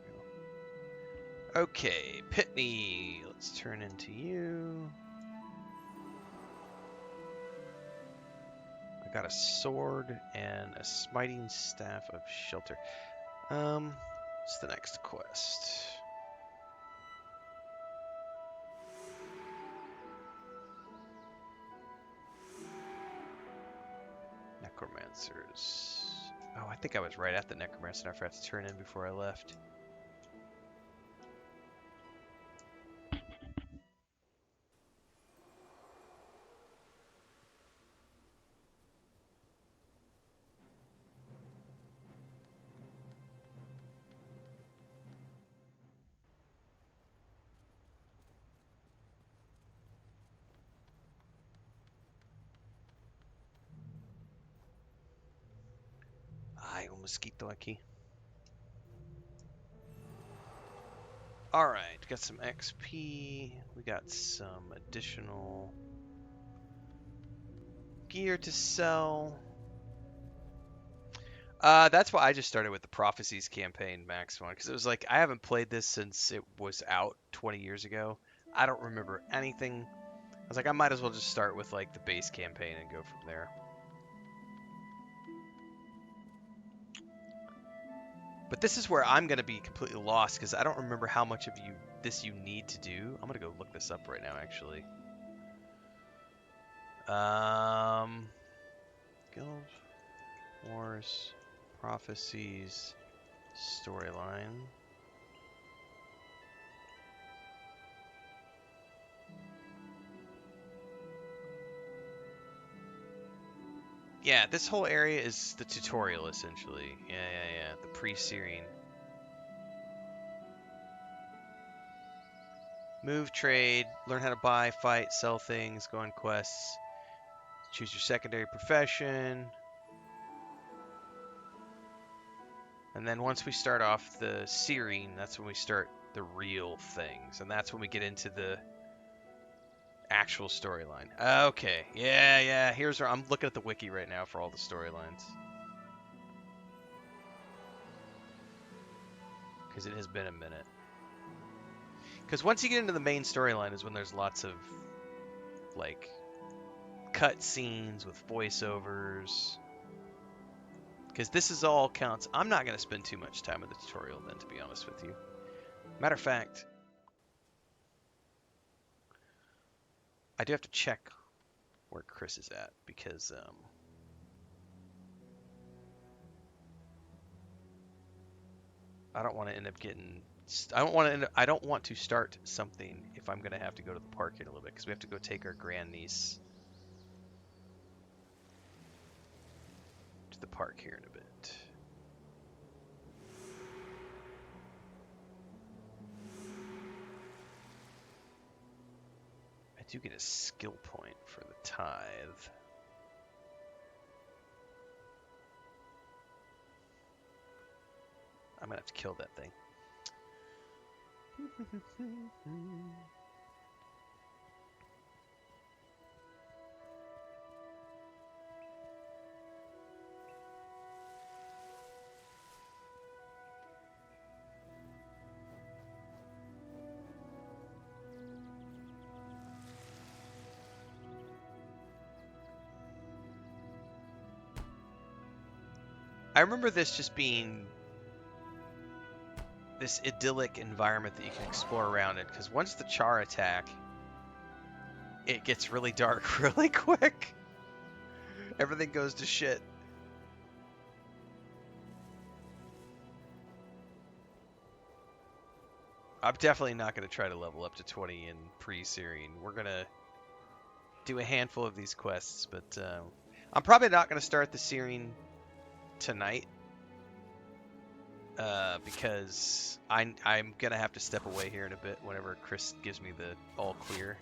go. Okay, Pitney. Let's turn into you. I got a sword and a smiting staff of shelter. What's the next quest? Necromancers. Oh, I think I was right at the Necromancer. I forgot to turn in before I left. Hay un mosquito aquí. Alright, got some XP. We got some additional gear to sell. That's why I just started with the Prophecies campaign max one, because it was like, I haven't played this since it was out 20 years ago. I don't remember anything. I was like, I might as well just start with like the base campaign and go from there. But this is where I'm going to be completely lost, because I don't remember how much of you need to do. I'm going to go look this up right now, actually. Guild Wars Prophecies storyline. Yeah, this whole area is the tutorial, essentially. Yeah. The pre-searing. Move, trade, learn how to buy, fight, sell things, go on quests, choose your secondary profession. And then once we start off the searing, that's when we start the real things. And that's when we get into the actual storyline. Okay, yeah. Here's where I'm looking at the wiki right now for all the storylines. Because it has been a minute. Because once you get into the main storyline is when there's lots of, like, cut scenes with voiceovers. Because this is all counts. I'm not going to spend too much time in the tutorial then, to be honest with you. Matter of fact, I do have to check where Chris is at, because I don't want to end up getting... I don't want to start something if I'm going to have to go to the park in a little bit, because we have to go take our grandniece to the park here in a bit. I do get a skill point for the tithe. I'm going to have to kill that thing. I remember this just being this idyllic environment that you can explore around it, because once the Char attack, it gets really dark really quick. Everything goes to shit. I'm definitely not going to try to level up to 20 in pre-searing. We're going to do a handful of these quests, but I'm probably not going to start the searing tonight, because I'm going to have to step away here in a bit whenever Chris gives me the all clear.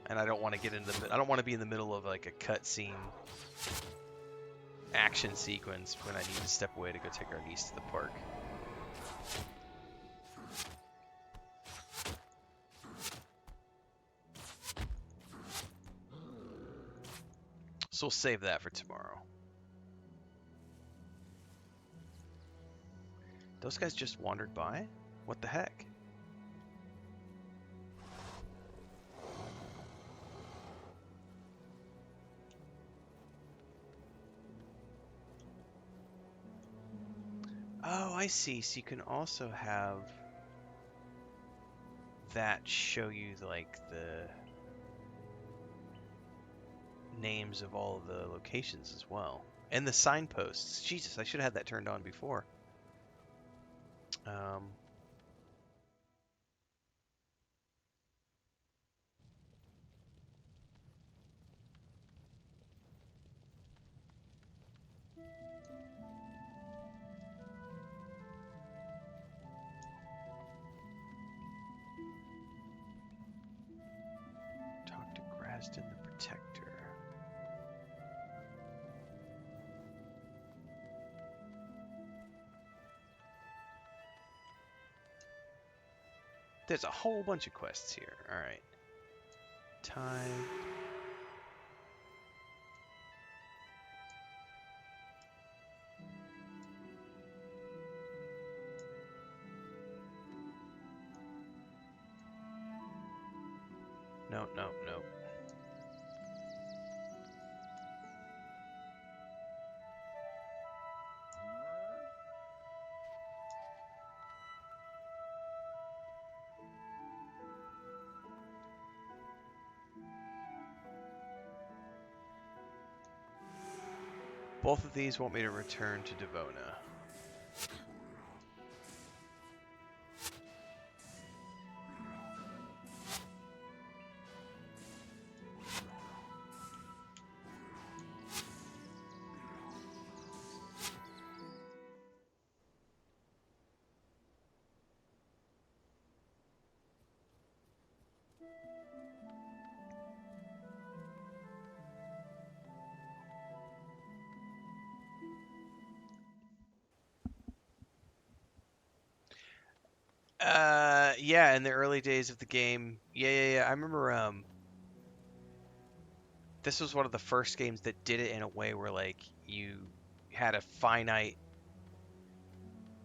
And I don't want to get into I don't want to be in the middle of like a cutscene action sequence when I need to step away to go take our niece to the park. So we'll save that for tomorrow. Those guys just wandered by? What the heck? Oh, I see. So you can also have that show you like the names of all of the locations as well. And the signposts. Jesus, I should have had that turned on before. Talk to Graston the Protector. There's a whole bunch of quests here. All right. Time. No, no, no. Both of these want me to return to Devona. Yeah, in the early days of the game. Yeah. I remember, this was one of the first games that did it in a way where, like, you had a finite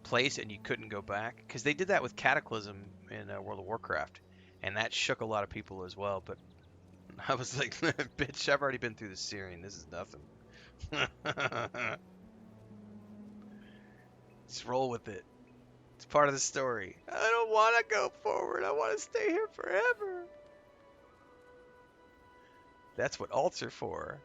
place and you couldn't go back. Because they did that with Cataclysm in World of Warcraft. And that shook a lot of people as well. But I was like, bitch, I've already been through the Searing. This is nothing. Just roll with it. It's part of the story. I don't want to go forward. I want to stay here forever. That's what alts are for.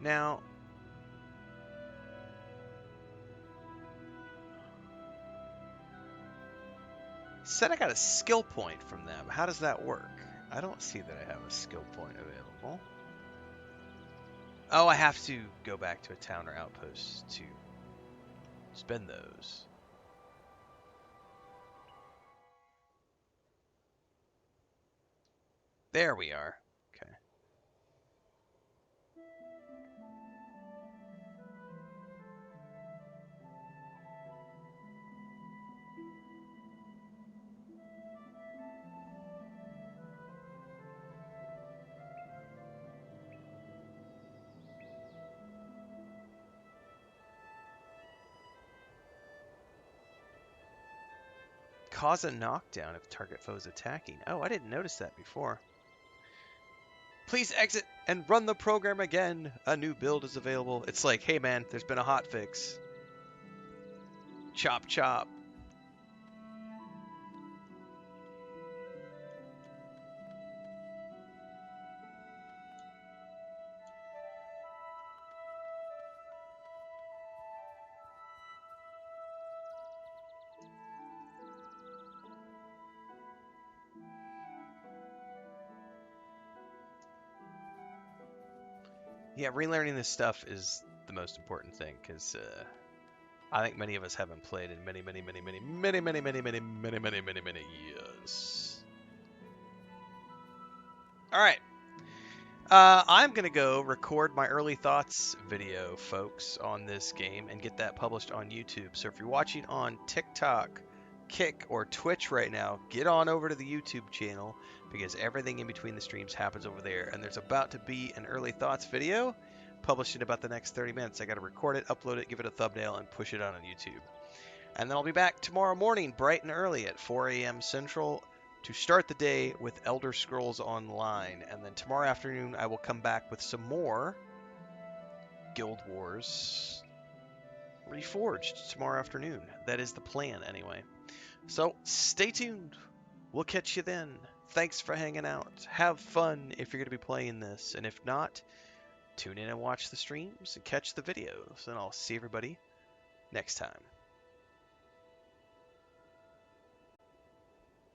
Now, said I got a skill point from them. How does that work? I don't see that I have a skill point available. Oh, I have to go back to a town or outpost to spend those. There we are. Okay. Cause a knockdown if target foe is attacking. Oh, I didn't notice that before. Please exit and run the program again. A new build is available. It's like, hey man, there's been a hotfix. Chop chop. Yeah, relearning this stuff is the most important thing because I think many of us haven't played in many years. All right. I'm going to go record my early thoughts video, folks, on this game and get that published on YouTube. So if you're watching on TikTok, Kick, or Twitch right now, get on over to the YouTube channel because everything in between the streams happens over there. And there's about to be an early thoughts video published in about the next 30 minutes. I got to record it, upload it, give it a thumbnail, and push it out on YouTube. And then I'll be back tomorrow morning, bright and early at 4 a.m. Central, to start the day with Elder Scrolls Online. And then tomorrow afternoon, I will come back with some more Guild Wars Reforged tomorrow afternoon. That is the plan, anyway. So stay tuned. We'll catch you then. Thanks for hanging out. Have fun if you're going to be playing this. And if not, tune in and watch the streams and catch the videos. And I'll see everybody next time.